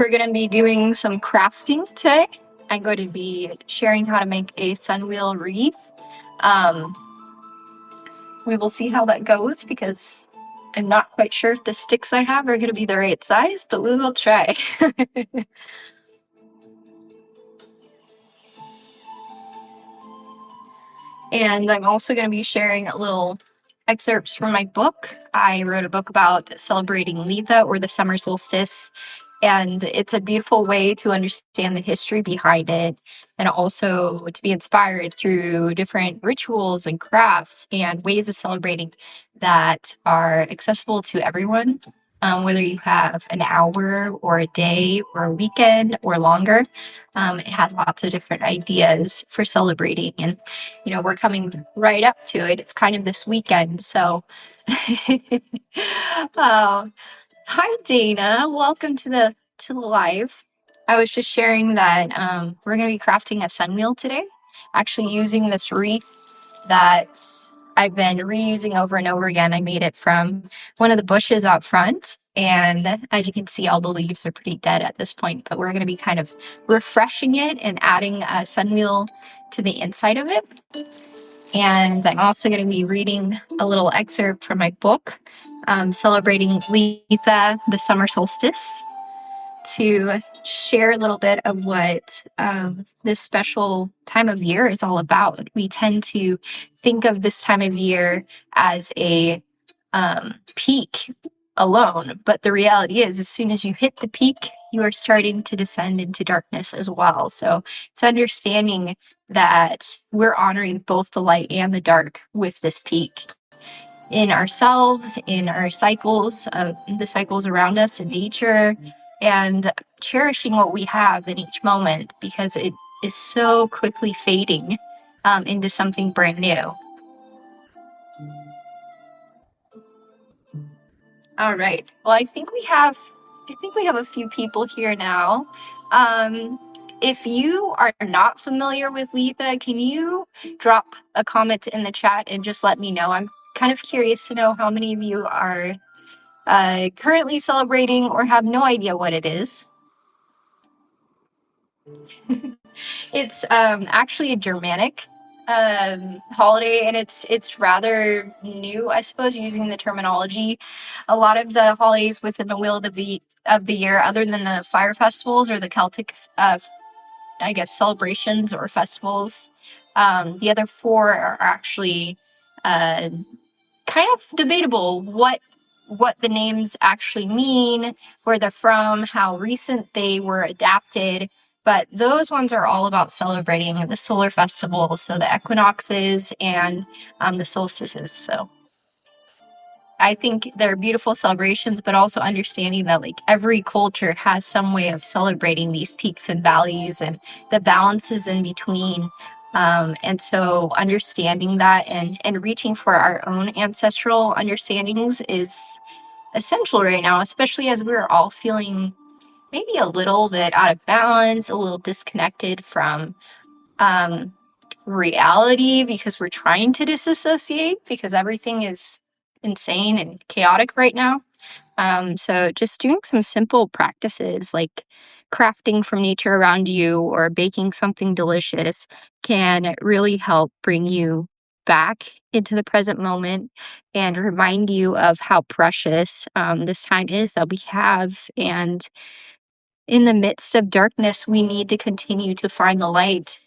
We're going to be doing some crafting today. I'm going to be sharing how to make a sunwheel wreath. Um, we will see how that goes because I'm not quite sure if the sticks I have are going to be the right size, but we will try. And I'm also going to be sharing a little excerpts from my book. I wrote a book about celebrating Litha, or the summer solstice, and it's a beautiful way to understand the history behind it and also to be inspired through different rituals and crafts and ways of celebrating that are accessible to everyone, whether you have an hour or a day or a weekend or longer. It has lots of different ideas for celebrating, and we're coming right up to it. It's kind of this weekend, so oh, hi Dana, welcome to the live. I was just sharing that we're going to be crafting a sunwheel today, actually using this wreath that I've been reusing over and over again. I made it from one of the bushes out front, and as you can see, all the leaves are pretty dead at this point, but we're going to be kind of refreshing it and adding a sunwheel to the inside of it. And I'm also going to be reading a little excerpt from my book, celebrating Litha, the summer solstice, to share a little bit of what this special time of year is all about. We tend to think of this time of year as a peak alone, but the reality is, as soon as you hit the peak, you are starting to descend into darkness as well. So it's understanding that we're honoring both the light and the dark with this peak in ourselves, in our cycles, the cycles around us in nature, and cherishing what we have in each moment because it is so quickly fading into something brand new. All right. Well, I think we have a few people here now. If you are not familiar with Litha, can you drop a comment in the chat and just let me know? I'm kind of curious to know how many of you are currently celebrating or have no idea what it is. It's actually a Germanic holiday, and it's rather new, I suppose, using the terminology. A lot of the holidays within the wheel of the year, other than the fire festivals or the Celtic, I guess, celebrations or festivals, the other four are actually kind of debatable what the names actually mean, where they're from, how recent they were adapted. But those ones are all about celebrating the solar festival, so the equinoxes and the solstices. So I think they're beautiful celebrations, but also understanding that like every culture has some way of celebrating these peaks and valleys and the balances in between. And so understanding that and reaching for our own ancestral understandings is essential right now, especially as we're all feeling maybe a little bit out of balance, a little disconnected from reality because we're trying to disassociate because everything is insane and chaotic right now. So just doing some simple practices like crafting from nature around you or baking something delicious can really help bring you back into the present moment and remind you of how precious this time is that we have. And in the midst of darkness, we need to continue to find the light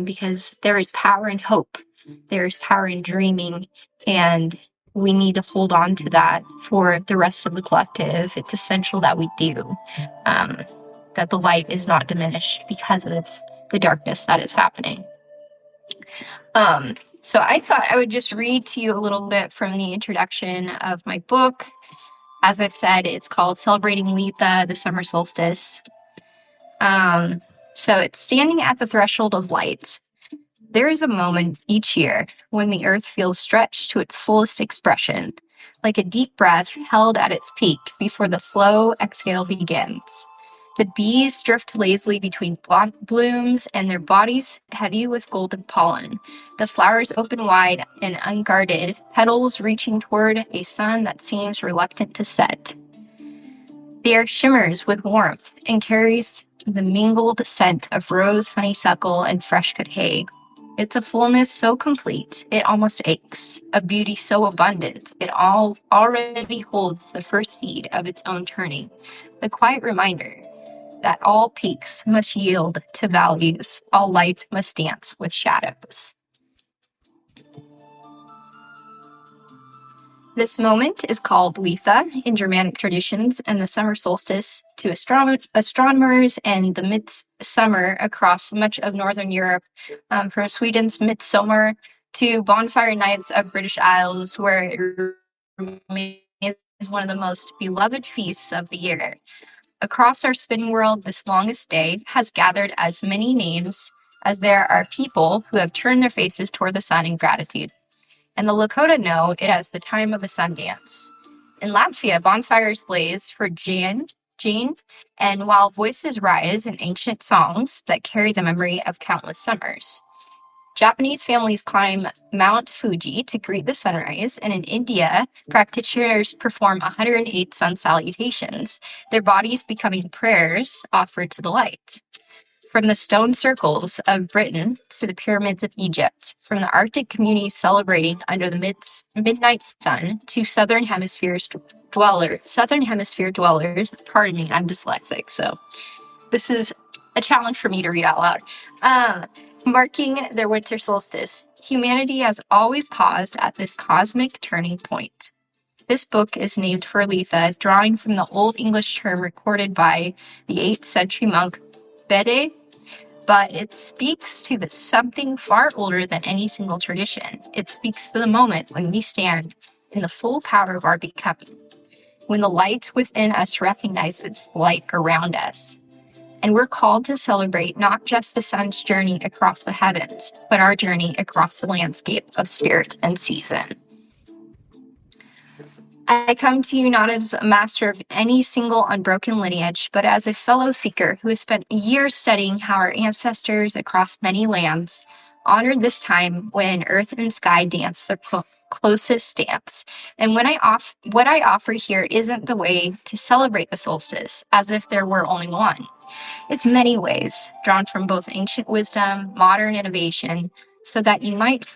because there is power in hope. There is power in dreaming, and we need to hold on to that for the rest of the collective. It's essential that we do, that the light is not diminished because of the darkness that is happening. So I thought I would just read to you a little bit from the introduction of my book. As I've said, it's called Celebrating Litha, the Summer Solstice. So it's standing at the threshold of light. There is a moment each year when the earth feels stretched to its fullest expression, like a deep breath held at its peak before the slow exhale begins. The bees drift lazily between blooms and their bodies heavy with golden pollen. The flowers open wide and unguarded, petals reaching toward a sun that seems reluctant to set. The air shimmers with warmth and carries the mingled scent of rose, honeysuckle, and fresh-cut hay. It's a fullness so complete, it almost aches, a beauty so abundant, it already holds the first seed of its own turning, the quiet reminder that all peaks must yield to valleys, all light must dance with shadows. This moment is called Litha in Germanic traditions, and the summer solstice to astronomers, and the midsummer across much of Northern Europe, from Sweden's midsummer to bonfire nights of British Isles, where it remains one of the most beloved feasts of the year. Across our spinning world, this longest day has gathered as many names as there are people who have turned their faces toward the sun in gratitude. And the Lakota know it as the time of a sun dance. In Latvia, bonfires blaze for Jane, and while voices rise in ancient songs that carry the memory of countless summers. Japanese families climb Mount Fuji to greet the sunrise, and in India, practitioners perform 108 sun salutations, their bodies becoming prayers offered to the light. From the stone circles of Britain to the pyramids of Egypt, from the Arctic communities celebrating under the midnight sun to Southern Hemisphere dwellers. Pardon me, I'm dyslexic, so this is a challenge for me to read out loud. Marking their winter solstice, humanity has always paused at this cosmic turning point. This book is named for Litha, drawing from the Old English term recorded by the 8th century monk Bede, but it speaks to something far older than any single tradition. It speaks to the moment when we stand in the full power of our becoming, when the light within us recognizes the light around us. And we're called to celebrate not just the sun's journey across the heavens, but our journey across the landscape of spirit and season. I come to you not as a master of any single unbroken lineage, but as a fellow seeker who has spent years studying how our ancestors across many lands honored this time when earth and sky dance their closest dance. And what I offer here isn't the way to celebrate the solstice, as if there were only one. It's many ways, drawn from both ancient wisdom, modern innovation, so that you might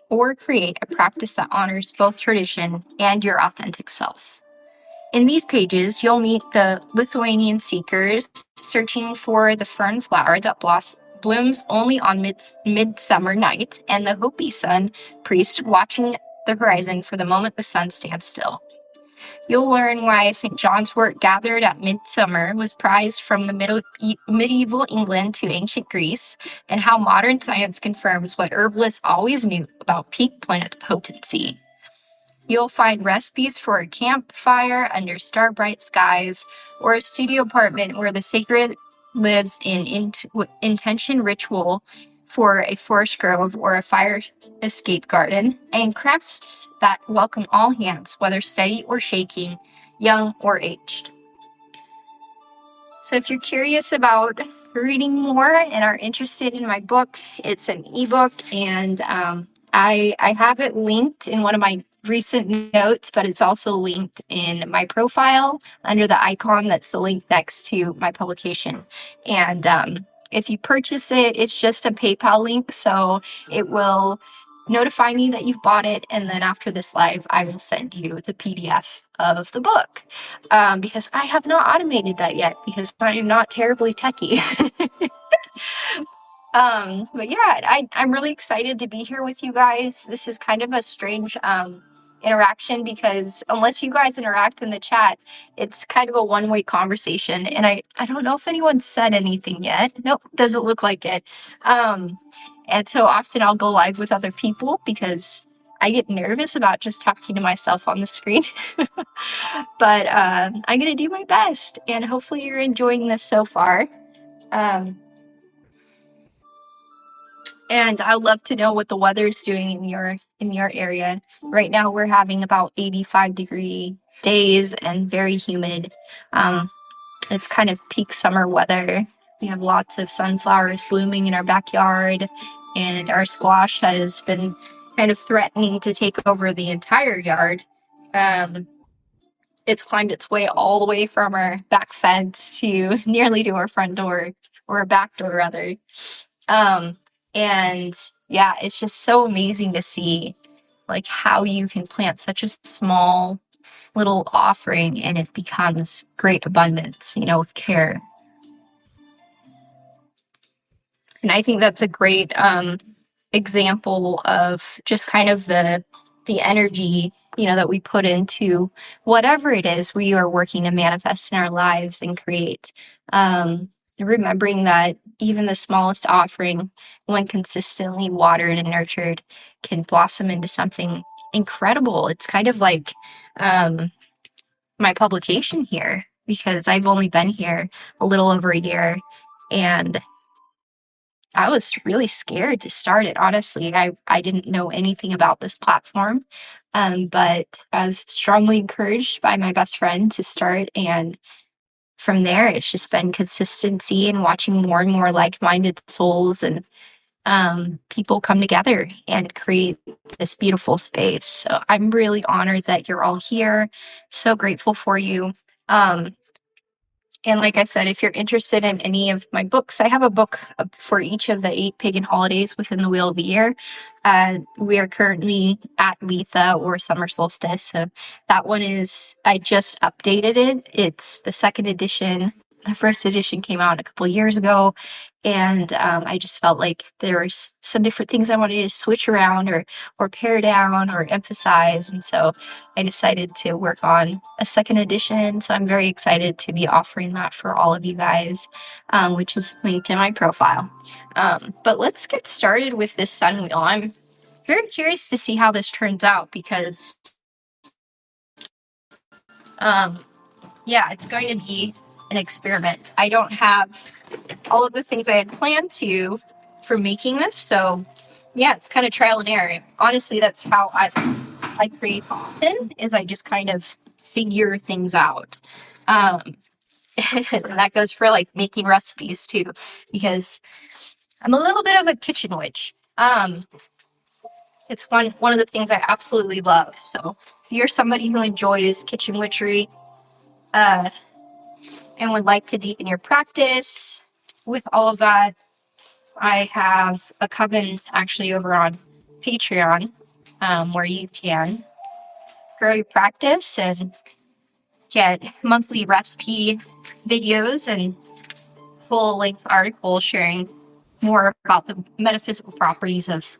or create a practice that honors both tradition and your authentic self. In these pages, you'll meet the Lithuanian seekers searching for the fern flower that blooms only on midsummer night, and the Hopi sun priest watching the horizon for the moment the sun stands still. You'll learn why St. John's wort gathered at midsummer was prized from the medieval England to ancient Greece, and how modern science confirms what herbalists always knew about peak plant potency. You'll find recipes for a campfire under star-bright skies, or a studio apartment where the sacred lives in intention ritual for a forest grove or a fire escape garden, and crafts that welcome all hands, whether steady or shaking, young or aged. So if you're curious about reading more and are interested in my book, it's an ebook, and I have it linked in one of my recent notes, but it's also linked in my profile under the icon that's the link next to my publication. And if you purchase it, it's just a PayPal link, so it will notify me that you've bought it, and then after this live, I will send you the PDF of the book, because I have not automated that yet, because I am not terribly techy. But yeah, I'm really excited to be here with you guys. This is kind of a strange interaction, because unless you guys interact in the chat, it's kind of a one-way conversation, and I don't know if anyone said anything yet. Nope, doesn't look like it. And so often I'll go live with other people because I get nervous about just talking to myself on the screen. But I'm going to do my best, and hopefully you're enjoying this so far. And I'd love to know what the weather's doing in your area. Right now we're having about 85-degree days and very humid. It's kind of peak summer weather. We have lots of sunflowers blooming in our backyard, and our squash has been kind of threatening to take over the entire yard. it's climbed its way all the way from our back fence to nearly to our front door, or our back door rather. And yeah, it's just so amazing to see like how you can plant such a small little offering and it becomes great abundance, with care. And I think that's a great example of just kind of the energy, that we put into whatever it is we are working to manifest in our lives and create. Remembering that even the smallest offering, when consistently watered and nurtured, can blossom into something incredible. It's kind of like my publication here, because I've only been here a little over a year, and I was really scared to start it, honestly. I didn't know anything about this platform, but I was strongly encouraged by my best friend to start. And from there, it's just been consistency and watching more and more like-minded souls and people come together and create this beautiful space. So I'm really honored that you're all here. So grateful for you. And like I said, if you're interested in any of my books, I have a book for each of the 8 pagan holidays within the Wheel of the Year. We are currently at Litha or Summer Solstice. So that one I just updated it. It's the second edition. The first edition came out a couple years ago. And I just felt like there were some different things I wanted to switch around or pare down or emphasize. And so I decided to work on a second edition. So I'm very excited to be offering that for all of you guys, which is linked in my profile. But let's get started with this sun wheel. I'm very curious to see how this turns out because, yeah, it's going to be an experiment. I don't have all of the things I had planned for making this. So yeah, it's kind of trial and error. Honestly, that's how I create often, is I just kind of figure things out. And that goes for like making recipes too, because I'm a little bit of a kitchen witch. It's one of the things I absolutely love. So if you're somebody who enjoys kitchen witchery, and would like to deepen your practice with all of that, I have a coven actually over on Patreon, where you can grow your practice and get monthly recipe videos and full-length articles sharing more about the metaphysical properties of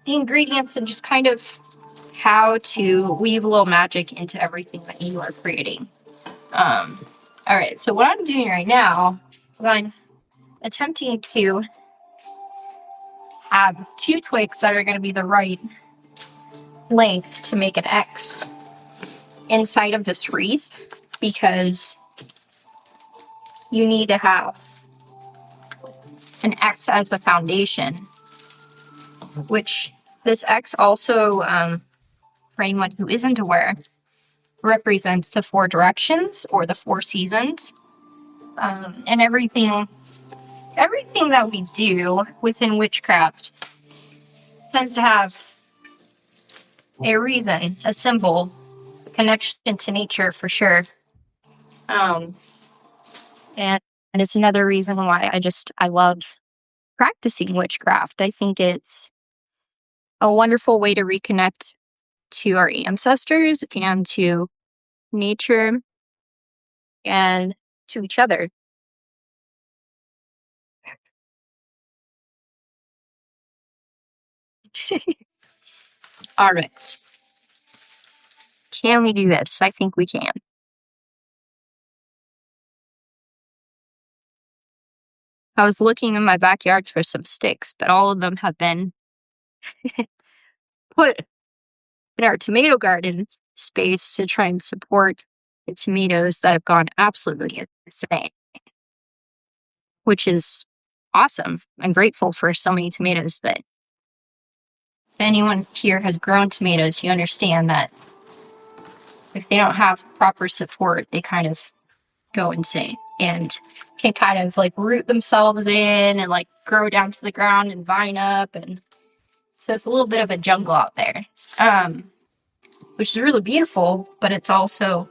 the ingredients and just kind of how to weave a little magic into everything that you are creating. All right, so what I'm doing right now is I'm attempting to have 2 twigs that are going to be the right length to make an X inside of this wreath, because you need to have an X as the foundation, which this X also, for anyone who isn't aware, represents the 4 directions or the 4 seasons. And everything that we do within witchcraft tends to have a reason, a symbol, a connection to nature for sure. And it's another reason why I love practicing witchcraft. I think it's a wonderful way to reconnect to our ancestors and to nature and to each other. All right. Can we do this? I think we can. I was looking in my backyard for some sticks, but all of them have been put in our tomato garden space to try and support the tomatoes that have gone absolutely insane, which is awesome. I'm grateful for so many tomatoes. But if anyone here has grown tomatoes, you understand that if they don't have proper support, they kind of go insane and can kind of like root themselves in and like grow down to the ground and vine up. And so it's a little bit of a jungle out there, which is really beautiful, but it's also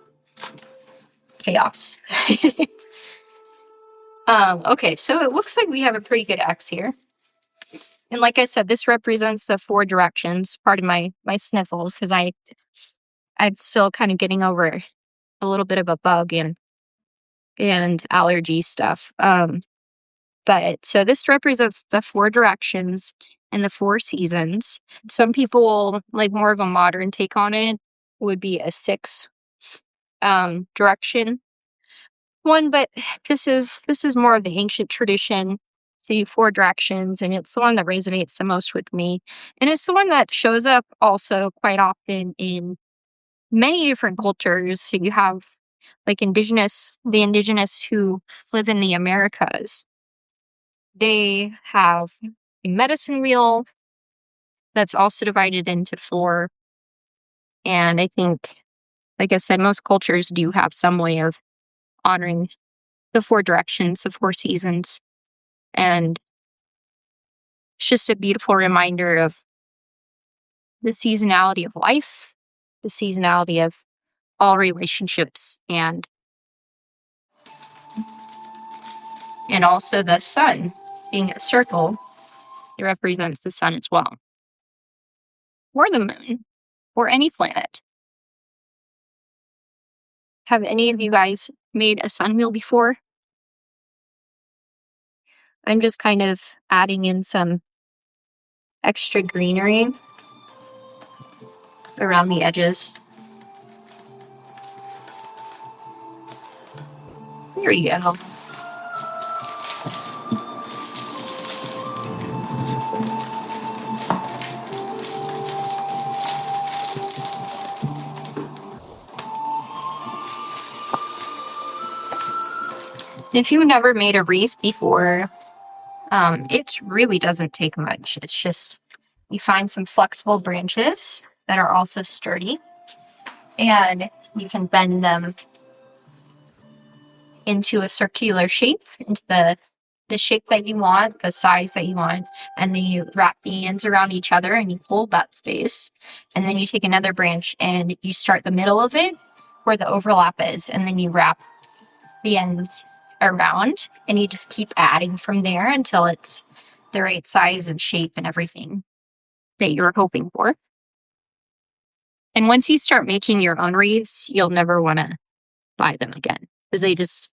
chaos. Okay, so it looks like we have a pretty good X here. And like I said, this represents the 4 directions. Pardon my sniffles, because I'm still kind of getting over a little bit of a bug and allergy stuff. But so this represents the 4 directions and the 4 seasons. Some people, like more of a modern take on it, would be a 6 direction one, but this is more of the ancient tradition, the 4 directions, and it's the one that resonates the most with me. And it's the one that shows up also quite often in many different cultures. So you have like the indigenous who live in the Americas. They have a medicine wheel that's also divided into 4. And I think, like I said, most cultures do have some way of honoring the 4 directions, the 4 seasons. And it's just a beautiful reminder of the seasonality of life, the seasonality of all relationships, and also the sun being a circle. It represents the sun as well, or the moon, or any planet. Have any of you guys made a sun wheel before? I'm just kind of adding in some extra greenery around the edges. There you go. If you've never made a wreath before, it really doesn't take much. It's just you find some flexible branches that are also sturdy, and you can bend them into a circular shape, into the shape that you want, the size that you want, and then you wrap the ends around each other and you hold that space. And then you take another branch and you start the middle of it where the overlap is, and then you wrap the ends around, and you just keep adding from there until it's the right size and shape and everything that you were hoping for. And once you start making your own wreaths, you'll never want to buy them again, because they just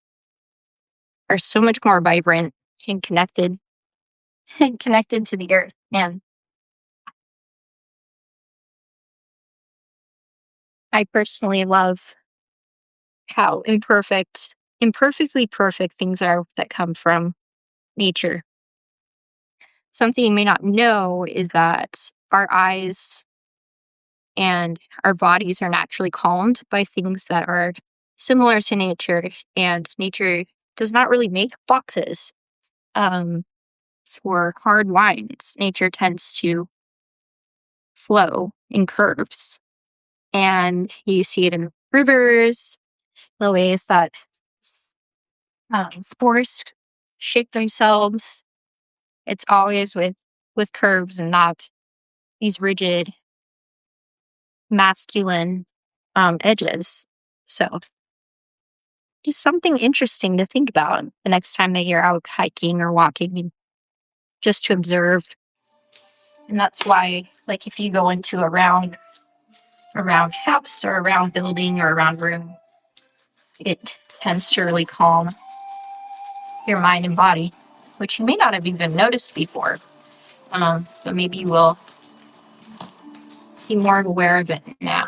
are so much more vibrant and connected to the earth. And I personally love how imperfectly perfect things are that come from nature. Something you may not know is that our eyes and our bodies are naturally calmed by things that are similar to nature, and nature does not really make boxes for hard lines. Nature tends to flow in curves, and you see it in rivers, the ways that forests shape themselves. It's always with curves and not these rigid masculine edges. So just something interesting to think about the next time that you're out hiking or walking, just to observe. And that's why, like, if you go into a round house or a round building or a round room, it tends to really calm your mind and body, which you may not have even noticed before. But maybe you will be more aware of it now.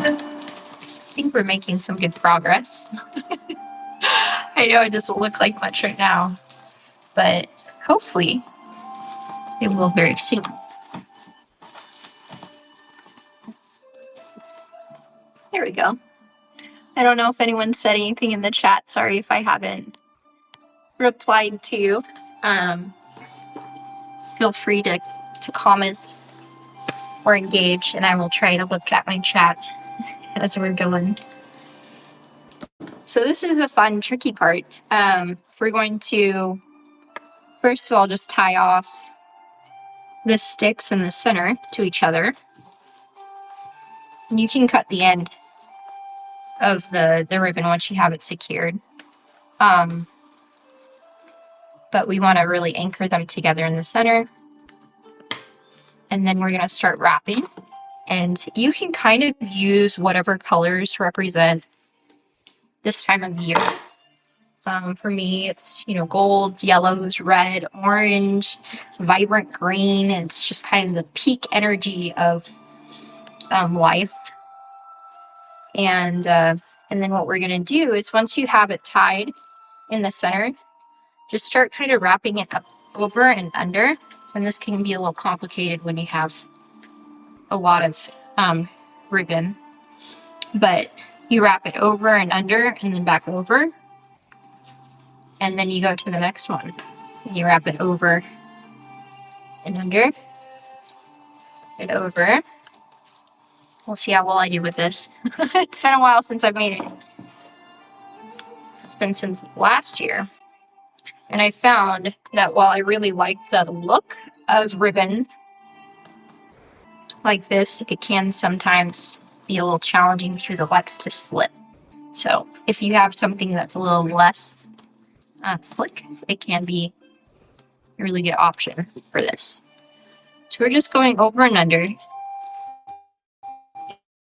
I think we're making some good progress. I know it doesn't look like much right now, but hopefully it will very soon. There we go. I don't know if anyone said anything in the chat. Sorry if I haven't replied to you. Feel free to comment or engage, and I will try to look at my chat as we're going. So this is the fun, tricky part. We're going to, first of all, just tie off the sticks in the center to each other. And you can cut the end of the ribbon once you have it secured. But we want to really anchor them together in the center. And then we're going to start wrapping. And you can kind of use whatever colors represent this time of year. For me, it's, gold, yellows, red, orange, vibrant green. And it's just kind of the peak energy of life. And then what we're going to do is once you have it tied in the center, just start kind of wrapping it up over and under. And this can be a little complicated when you have a lot of ribbon. But you wrap it over and under and then back over. And then you go to the next one. And you wrap it over and under and over. We'll see how well I do with this. It's been a while since I've made it. It's been since last year. And I found that while I really like the look of ribbon like this, it can sometimes be a little challenging because it likes to slip. So if you have something that's a little less slick, it can be a really good option for this. So we're just going over and under,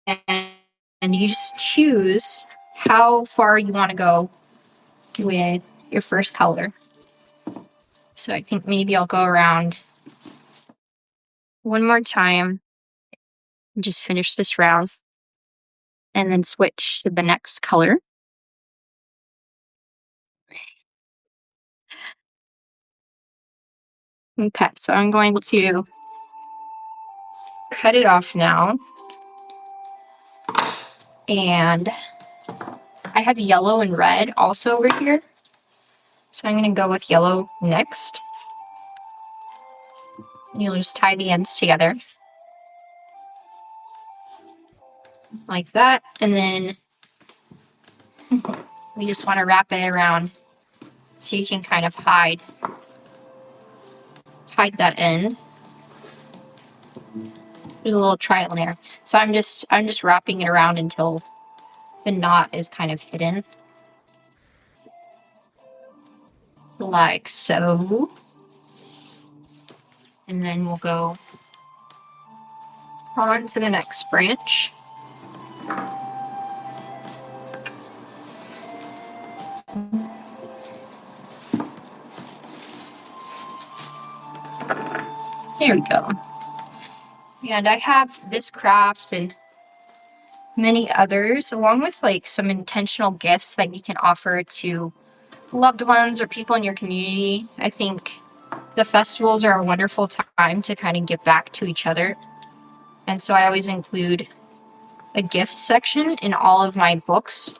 and you just choose how far you want to go with your first color. So I think maybe I'll go around one more time and just finish this round and then switch to the next color. Okay, so I'm going to cut it off now. And I have yellow and red also over here. So I'm going to go with yellow next. And you'll just tie the ends together. Like that. And then we just want to wrap it around so you can kind of hide that end. There's a little trial and error. So I'm just wrapping it around until the knot is kind of hidden. Like so. And then we'll go on to the next branch. There we go. And I have this craft and many others, along with like some intentional gifts that you can offer to loved ones or people in your community. I think the festivals are a wonderful time to kind of give back to each other. And so I always include a gift section in all of my books.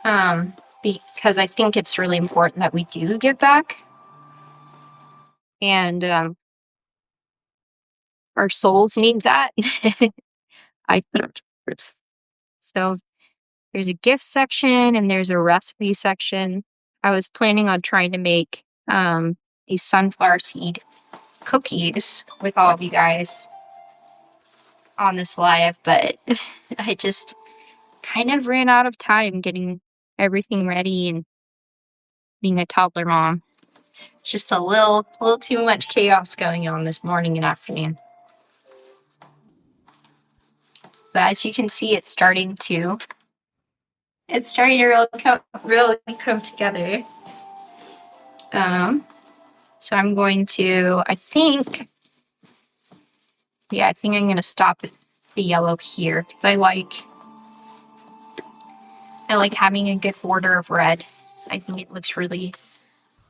Because I think it's really important that we do give back. And our souls need that. I So there's a gift section and there's a recipe section. I was planning on trying to make these sunflower seed cookies with all of you guys on this live, but I just kind of ran out of time getting everything ready and being a toddler mom. Just a little too much chaos going on this morning and afternoon. But as you can see, it's starting to really come together. So I'm going to, I think I'm going to stop the yellow here because I like having a good border of red. I think it looks really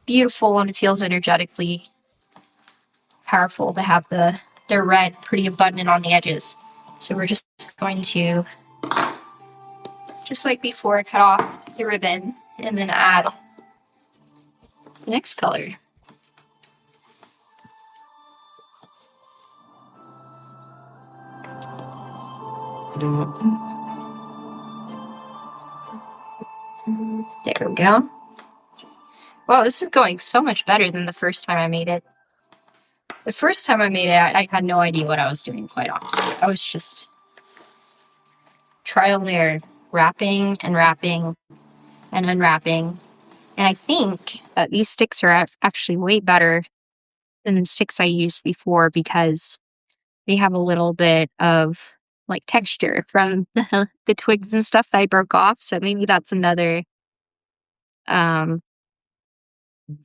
beautiful and it feels energetically powerful to have the red pretty abundant on the edges. So we're just going to, just like before, cut off the ribbon and then add the next color. There we go. Wow, this is going so much better than the first time I made it. The first time I made it, I had no idea what I was doing, quite honestly. I was just trial and error, wrapping and wrapping and unwrapping. And I think that these sticks are actually way better than the sticks I used before because they have a little bit of like texture from the twigs and stuff that I broke off. So maybe that's another um,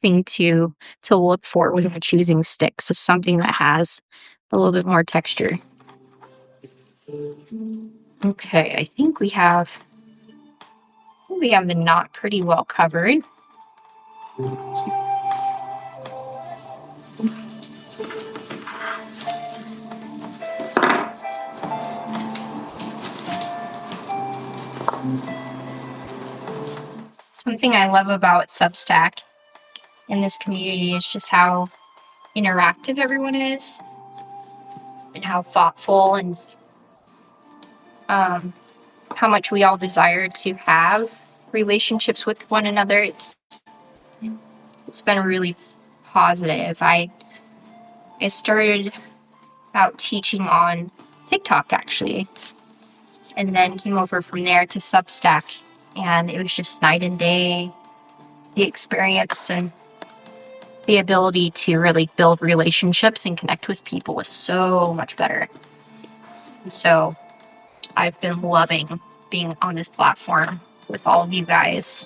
thing to look for when you're choosing sticks, is something that has a little bit more texture. Okay, I think we have the knot pretty well covered. Something I love about Substack in this community is just how interactive everyone is and how thoughtful and how much we all desire to have relationships with one another. It's been really positive. I started out teaching on TikTok actually, and then came over from there to Substack, and it was just night and day. The experience and the ability to really build relationships and connect with people was so much better. So I've been loving being on this platform with all of you guys.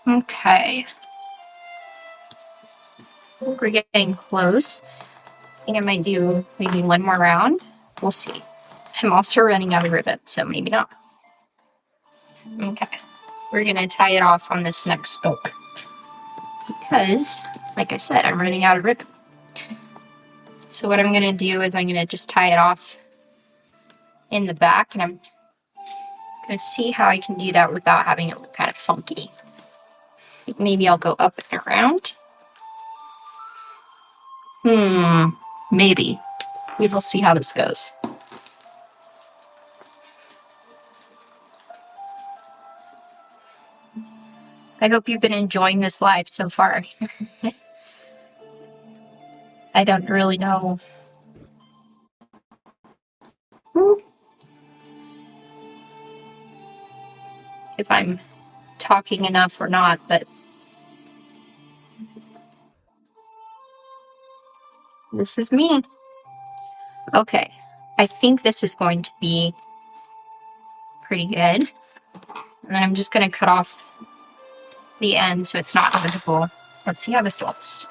Okay, I think we're getting close. I think I might do maybe one more round. We'll see. I'm also running out of ribbon, so maybe not. Okay, we're gonna tie it off on this next spoke because, like I said, I'm running out of ribbon. So what I'm gonna do is I'm gonna just tie it off in the back, and I'm gonna see how I can do that without having it look kind of funky. Maybe I'll go up and around. Maybe. We will see how this goes. I hope you've been enjoying this live so far. I don't really know if I'm talking enough or not, but this is me. Okay, I think this is going to be pretty good. And then I'm just going to cut off the end so it's not visible. Let's see how this looks.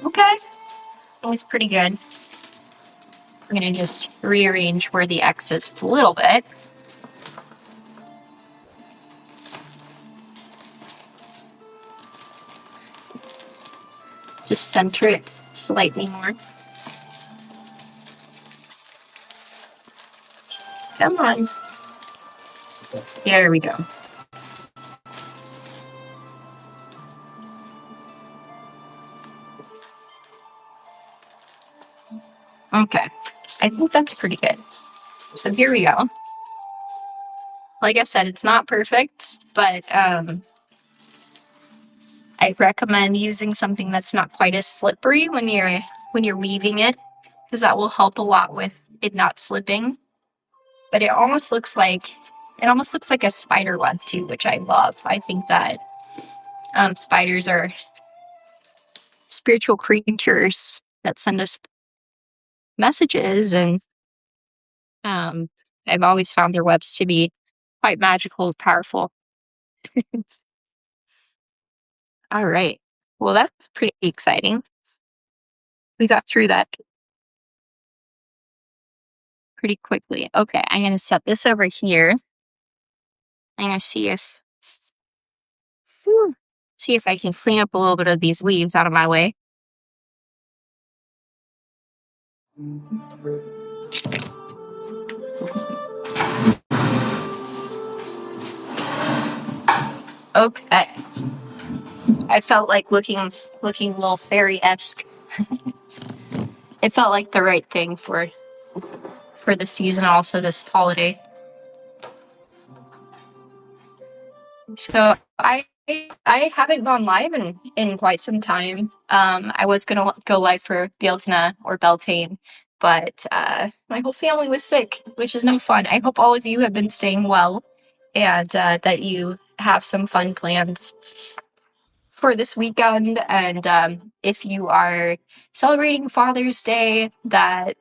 Okay, I think it's pretty good. I'm going to just rearrange where the X is a little bit. Just center it slightly more. Come on. There we go. Okay, I think that's pretty good. So here we go. Like I said, it's not perfect, but I recommend using something that's not quite as slippery when you're weaving it, because that will help a lot with it not slipping. But it almost looks like a spider web too, which I love. I think that spiders are spiritual creatures that send us messages, and I've always found their webs to be quite magical and powerful. All right. Well, that's pretty exciting. We got through that pretty quickly. Okay, I'm going to set this over here. I'm going to see if... Whew, see if I can clean up a little bit of these leaves out of my way. Okay. I felt like looking a little fairy-esque. It felt like the right thing for the season, also this holiday. So I haven't gone live in quite some time. I was gonna go live for Beltane or Beltane, but my whole family was sick, which is no fun. I hope all of you have been staying well, and that you have some fun plans for this weekend. And if you are celebrating Father's Day, that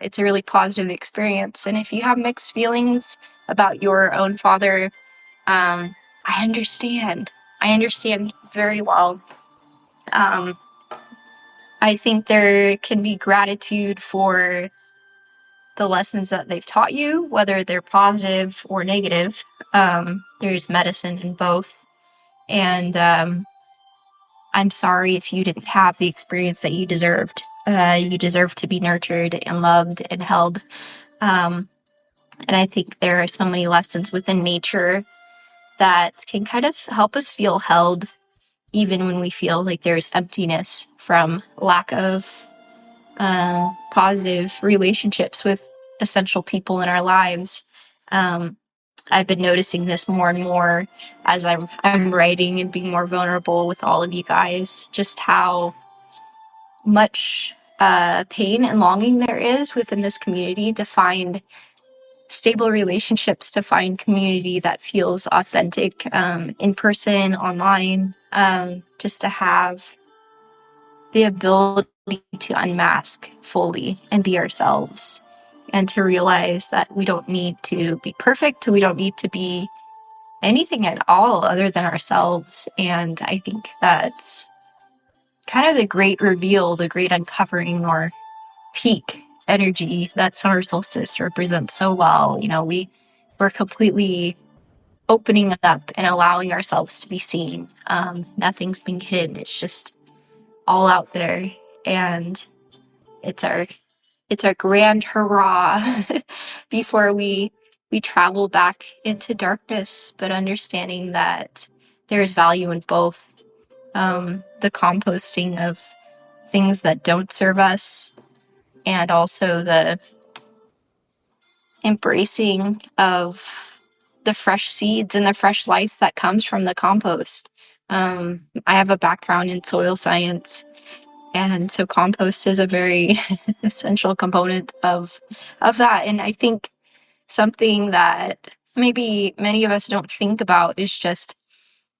it's a really positive experience. And if you have mixed feelings about your own father, I understand. I understand very well. Um, I think there can be gratitude for the lessons that they've taught you, whether they're positive or negative. There's medicine in both. And I'm sorry if you didn't have the experience that you deserved. You deserve to be nurtured and loved and held. And I think there are so many lessons within nature that can kind of help us feel held, even when we feel like there's emptiness from lack of positive relationships with essential people in our lives. I've been noticing this more and more as I'm writing and being more vulnerable with all of you guys, just how much pain and longing there is within this community to find stable relationships, to find community that feels authentic, in person, online, just to have the ability to unmask fully and be ourselves, and to realize that we don't need to be perfect, we don't need to be anything at all other than ourselves. And I think that's kind of the great reveal, the great uncovering or peak energy that summer solstice represents so well. You know, we're completely opening up and allowing ourselves to be seen. Nothing's being hidden. It's just all out there, and it's our grand hurrah before we travel back into darkness. But understanding that there's value in both, the composting of things that don't serve us, and also the embracing of the fresh seeds and the fresh life that comes from the compost. I have a background in soil science, and so compost is a very essential component of that. And I think something that maybe many of us don't think about is just,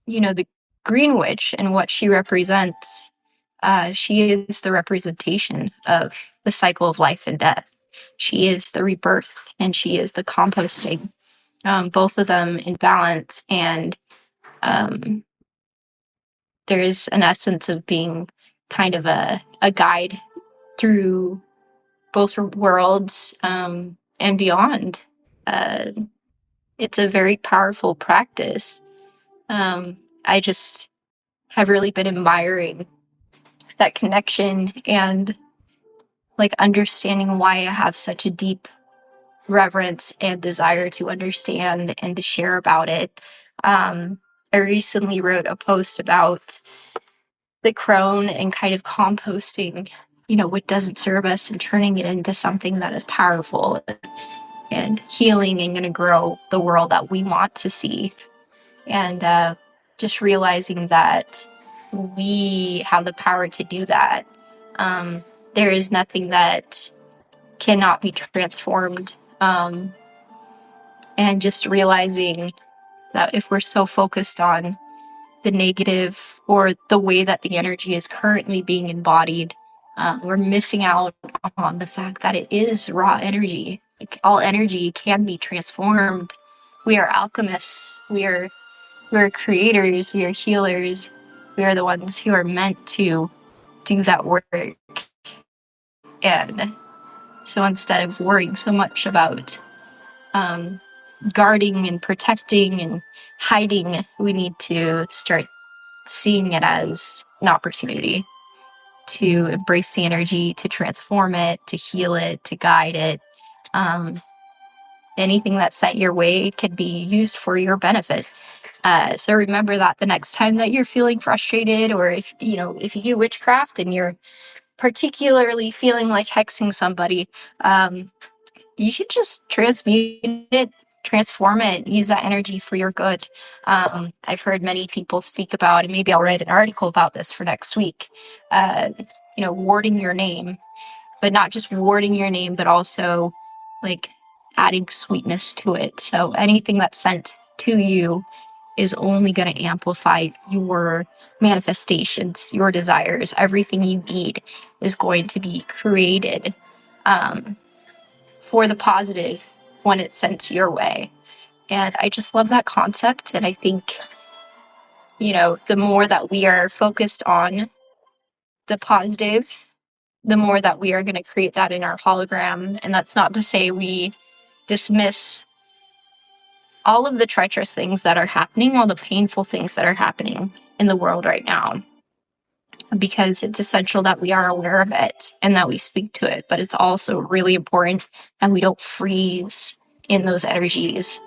the Green Witch and what she represents. She is the representation of the cycle of life and death. She is the rebirth, and she is the composting. Both of them in balance, and there's an essence of being kind of a guide through both worlds, and beyond. Uh, it's a very powerful practice. I just have really been admiring that connection, and like understanding why I have such a deep reverence and desire to understand and to share about it. I recently wrote a post about the crone and kind of composting, what doesn't serve us, and turning it into something that is powerful and healing and going to grow the world that we want to see. And just realizing that we have the power to do that. There is nothing that cannot be transformed. And just realizing that if we're so focused on the negative or the way that the energy is currently being embodied, we're missing out on the fact that it is raw energy. Like, all energy can be transformed. We are alchemists. We're creators. We are healers. We are the ones who are meant to do that work. And so instead of worrying so much about guarding and protecting and hiding, we need to start seeing it as an opportunity to embrace the energy, to transform it, to heal it, to guide it. Anything that's sent your way can be used for your benefit. So remember that the next time that you're feeling frustrated, or if you do witchcraft and you're particularly feeling like hexing somebody, you should just transmute it, transform it, use that energy for your good. I've heard many people speak about, and maybe I'll write an article about this for next week, warding your name, but not just warding your name, but also like adding sweetness to it. So anything that's sent to you is only going to amplify your manifestations, your desires. Everything you need is going to be created for the positive when it's sent your way. And I just love that concept. And I think, the more that we are focused on the positive, the more that we are going to create that in our hologram. And that's not to say we dismiss all of the treacherous things that are happening, all the painful things that are happening in the world right now, because it's essential that we are aware of it and that we speak to it. But it's also really important that we don't freeze in those energies,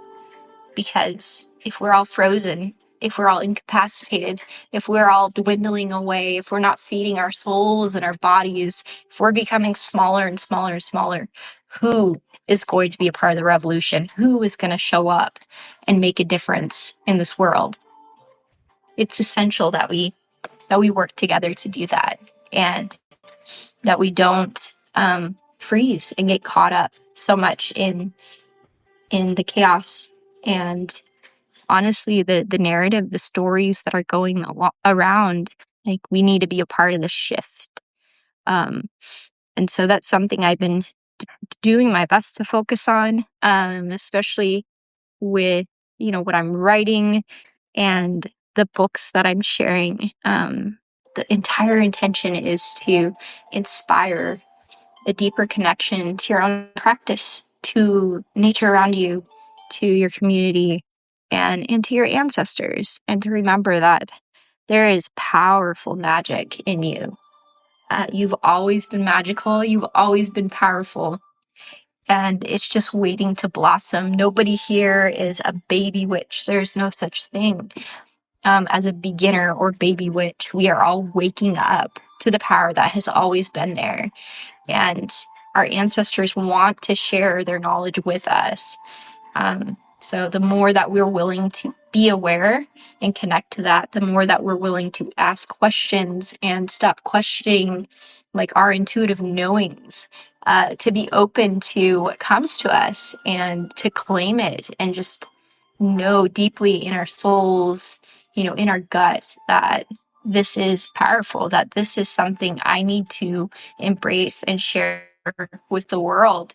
because if we're all frozen, if we're all incapacitated, if we're all dwindling away, if we're not feeding our souls and our bodies, if we're becoming smaller and smaller and smaller, who is going to be a part of the revolution? Who is going to show up and make a difference in this world? It's essential that we work together to do that, and that we don't freeze and get caught up so much in the chaos and, honestly, the narrative, the stories that are going around. Like, we need to be a part of the shift. And so that's something I've been doing my best to focus on, especially with, what I'm writing and the books that I'm sharing. The entire intention is to inspire a deeper connection to your own practice, to nature around you, to your community, and to your ancestors, and to remember that there is powerful magic in you. You've always been magical, you've always been powerful, and it's just waiting to blossom. Nobody here is a baby witch. There's no such thing as a beginner or baby witch. We are all waking up to the power that has always been there. And our ancestors want to share their knowledge with us. So the more that we're willing to be aware and connect to that, the more that we're willing to ask questions and stop questioning like our intuitive knowings, to be open to what comes to us and to claim it and just know deeply in our souls, in our gut, that this is powerful, that this is something I need to embrace and share with the world.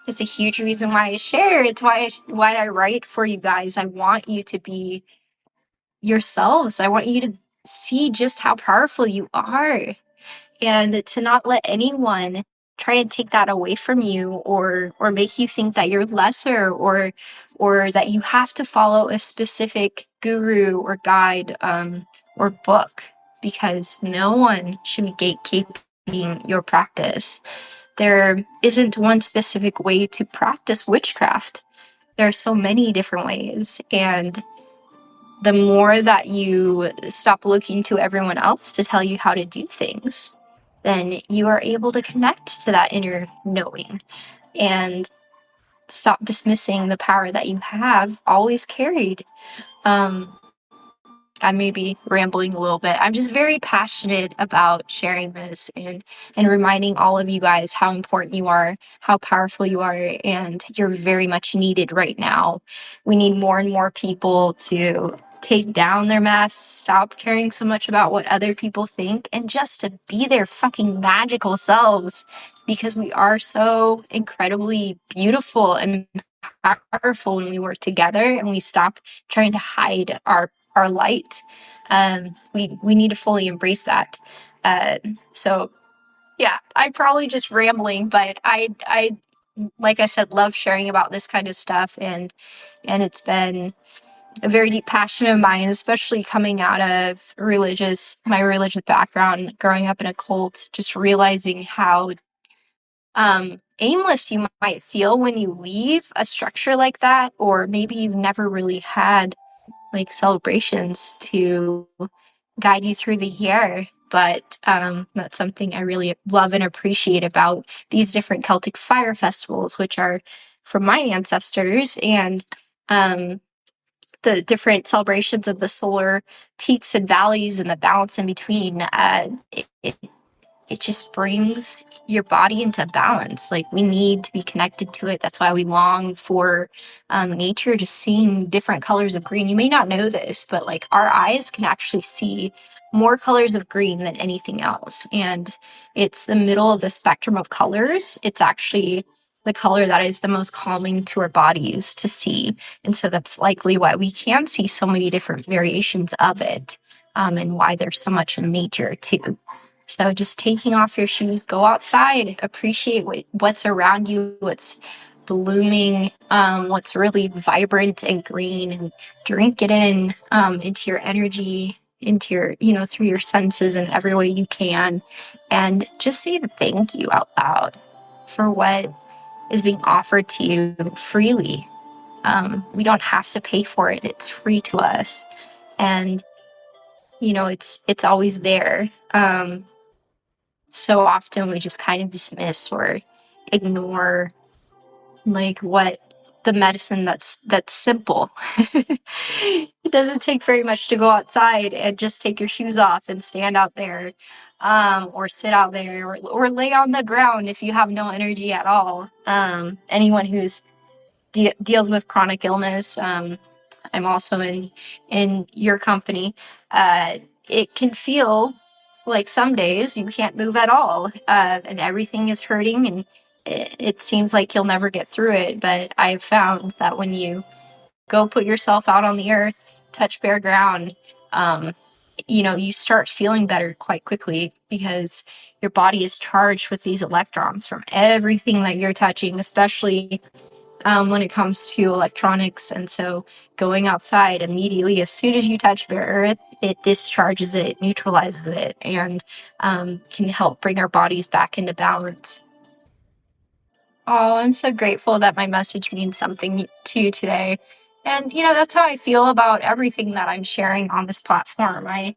It's a huge reason why I share. It's why I write for you guys. I want you to be yourselves. I want you to see just how powerful you are, and to not let anyone try and take that away from you, or make you think that you're lesser, or that you have to follow a specific guru or guide, or book, because no one should be gatekeeping your practice. There isn't one specific way to practice witchcraft. There are so many different ways, and the more that you stop looking to everyone else to tell you how to do things, then you are able to connect to that inner knowing and stop dismissing the power that you have always carried. I may be rambling a little bit. I'm just very passionate about sharing this and reminding all of you guys how important you are, how powerful you are, and you're very much needed right now. We need more and more people to take down their masks, stop caring so much about what other people think, and just to be their fucking magical selves, because we are so incredibly beautiful and powerful when we work together and we stop trying to hide our light. We need to fully embrace that. So yeah, I'm probably just rambling, but like I said, love sharing about this kind of stuff, and it's been a very deep passion of mine, especially coming out of my religious background, growing up in a cult, just realizing how aimless you might feel when you leave a structure like that, or maybe you've never really had like celebrations to guide you through the year. But that's something I really love and appreciate about these different Celtic fire festivals, which are from my ancestors, and the different celebrations of the solar peaks and valleys and the balance in between. It just brings your body into balance. Like, we need to be connected to it. That's why we long for nature, just seeing different colors of green. You may not know this, but like our eyes can actually see more colors of green than anything else. And it's the middle of the spectrum of colors. It's actually the color that is the most calming to our bodies to see. And so that's likely why we can see so many different variations of it, and why there's so much in nature too. So just taking off your shoes, go outside, appreciate what's around you, what's blooming, what's really vibrant and green, and drink it in, into your energy, into your, through your senses in every way you can. And just say thank you out loud for what is being offered to you freely. We don't have to pay for it. It's free to us. And, it's always there. So often we just kind of dismiss or ignore like what the medicine that's simple. It doesn't take very much to go outside and just take your shoes off and stand out there, or sit out there, or lay on the ground if you have no energy at all. Anyone who's deals with chronic illness, I'm also in your company. It can feel like some days you can't move at all, and everything is hurting, and it seems like you'll never get through it. But I've found that when you go put yourself out on the earth, touch bare ground, um, you start feeling better quite quickly, because your body is charged with these electrons from everything that you're touching, especially when it comes to electronics. And so going outside immediately, as soon as you touch bare earth, it discharges it, neutralizes it, and can help bring our bodies back into balance. Oh, I'm so grateful that my message means something to you today. And, that's how I feel about everything that I'm sharing on this platform. I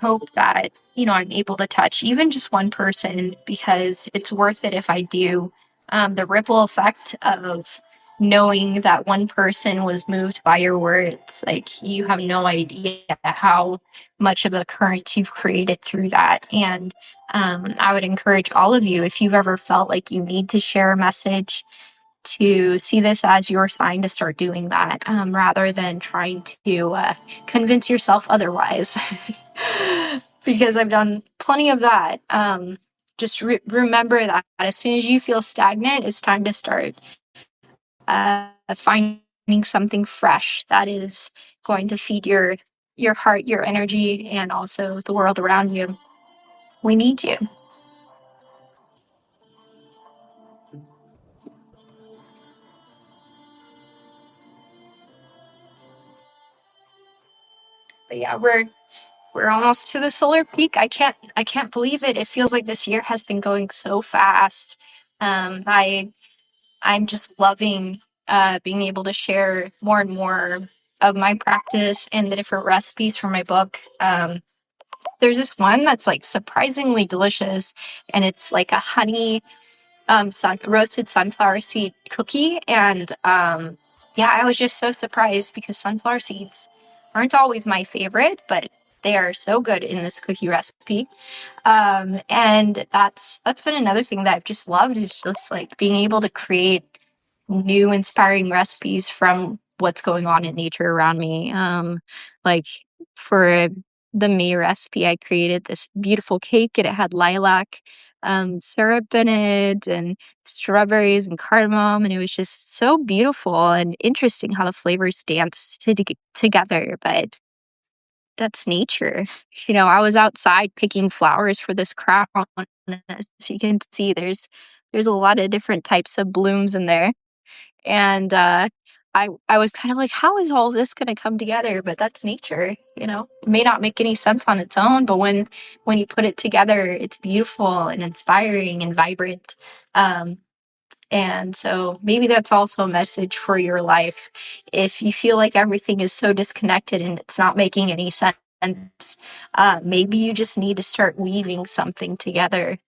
hope that, I'm able to touch even just one person, because it's worth it if I do. The ripple effect of knowing that one person was moved by your words, like, you have no idea how much of a current you've created through that. And I would encourage all of you, if you've ever felt like you need to share a message, to see this as your sign to start doing that, rather than trying to convince yourself otherwise. Because I've done plenty of that. Just remember that as soon as you feel stagnant, it's time to start finding something fresh that is going to feed your heart, your energy, and also the world around you. We need you. But yeah, we're almost to the solar peak. I can't believe it. It feels like this year has been going so fast. I'm just loving being able to share more and more of my practice and the different recipes for my book. There's this one that's like surprisingly delicious, and it's like a honey roasted sunflower seed cookie. And yeah, I was just so surprised, because sunflower seeds aren't always my favorite, but they are so good in this cookie recipe. And that's been another thing that I've just loved, is just like being able to create new inspiring recipes from what's going on in nature around me. Like, for the May recipe, I created this beautiful cake, and it had lilac syrup in it, and strawberries and cardamom, and it was just so beautiful and interesting how the flavors danced together. But that's nature. I was outside picking flowers for this crown. As you can see, there's a lot of different types of blooms in there. And I was kind of like, how is all this going to come together? But that's nature, you know. It may not make any sense on its own, but when you put it together, it's beautiful and inspiring and vibrant. Um, and so maybe that's also a message for your life. If you feel like everything is so disconnected and it's not making any sense, maybe you just need to start weaving something together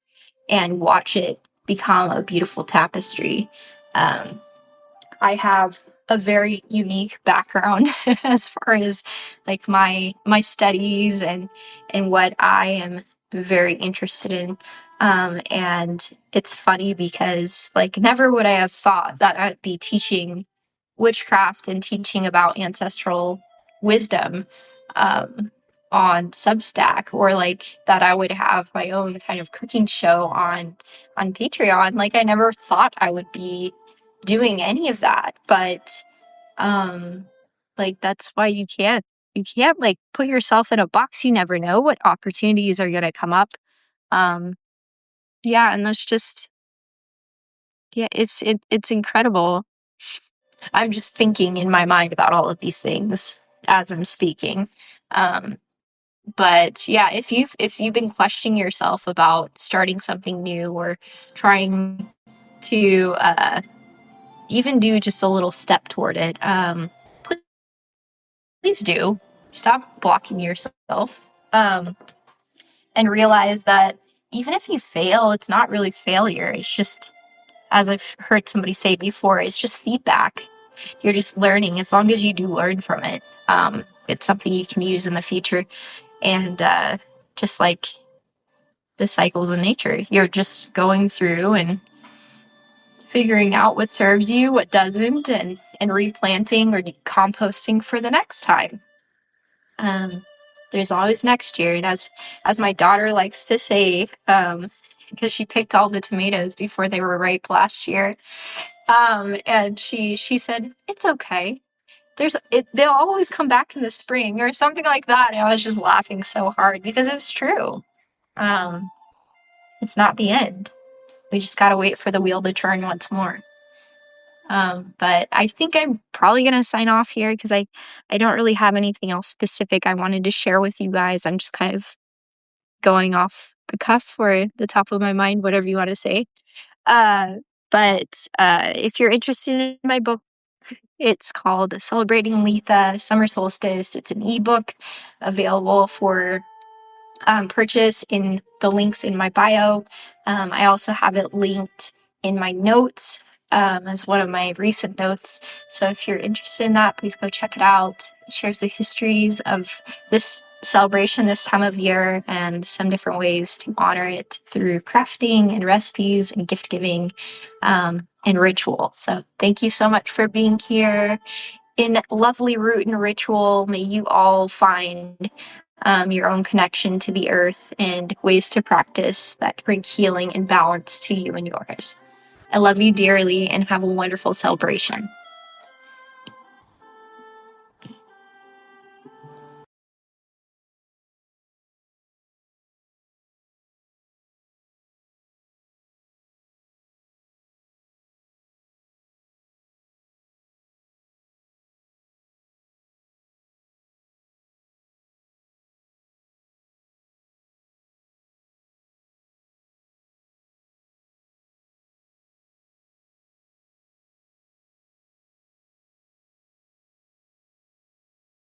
and watch it become a beautiful tapestry. Um, I have a very unique background as far as like my studies and what I am very interested in. And it's funny because like never would I have thought that I'd be teaching witchcraft and teaching about ancestral wisdom um, on Substack, or like that I would have my own kind of cooking show on Patreon. Like I never thought I would be doing any of that, but um like that's why you can't like put yourself in a box. You never know what opportunities are going to come up. um yeah, and that's just, yeah, it's incredible. I'm just thinking in my mind about all of these things as I'm speaking. Um, but yeah, if you've been questioning yourself about starting something new or trying to even do just a little step toward it, please do stop blocking yourself, and realize that even if you fail, it's not really failure. It's just, as I've heard somebody say before, it's just feedback. You're just learning. As long as you do learn from it, it's something you can use in the future. And just like the cycles of nature, you're just going through and figuring out what serves you, what doesn't, and replanting or composting for the next time. Um, there's always next year, and as my daughter likes to say, because she picked all the tomatoes before they were ripe last year, and she said it's okay. They'll always come back in the spring or something like that. And I was just laughing so hard because it's true. Um, it's not the end. We just gotta wait for the wheel to turn once more. But I think I'm probably gonna sign off here because I don't really have anything else specific I wanted to share with you guys. I'm just kind of going off the cuff or the top of my mind, whatever you want to say. Uh, but if you're interested in my book, it's called Celebrating Litha Summer Solstice. It's an ebook available for purchase in the links in my bio. I also have it linked in my notes as one of my recent notes. So if you're interested in that, please go check it out. It shares the histories of this celebration this time of year and some different ways to honor it through crafting and recipes and gift giving and ritual. So thank you so much for being here. In lovely root and ritual, may you all find your own connection to the earth and ways to practice that bring healing and balance to you and yours. I love you dearly and have a wonderful celebration.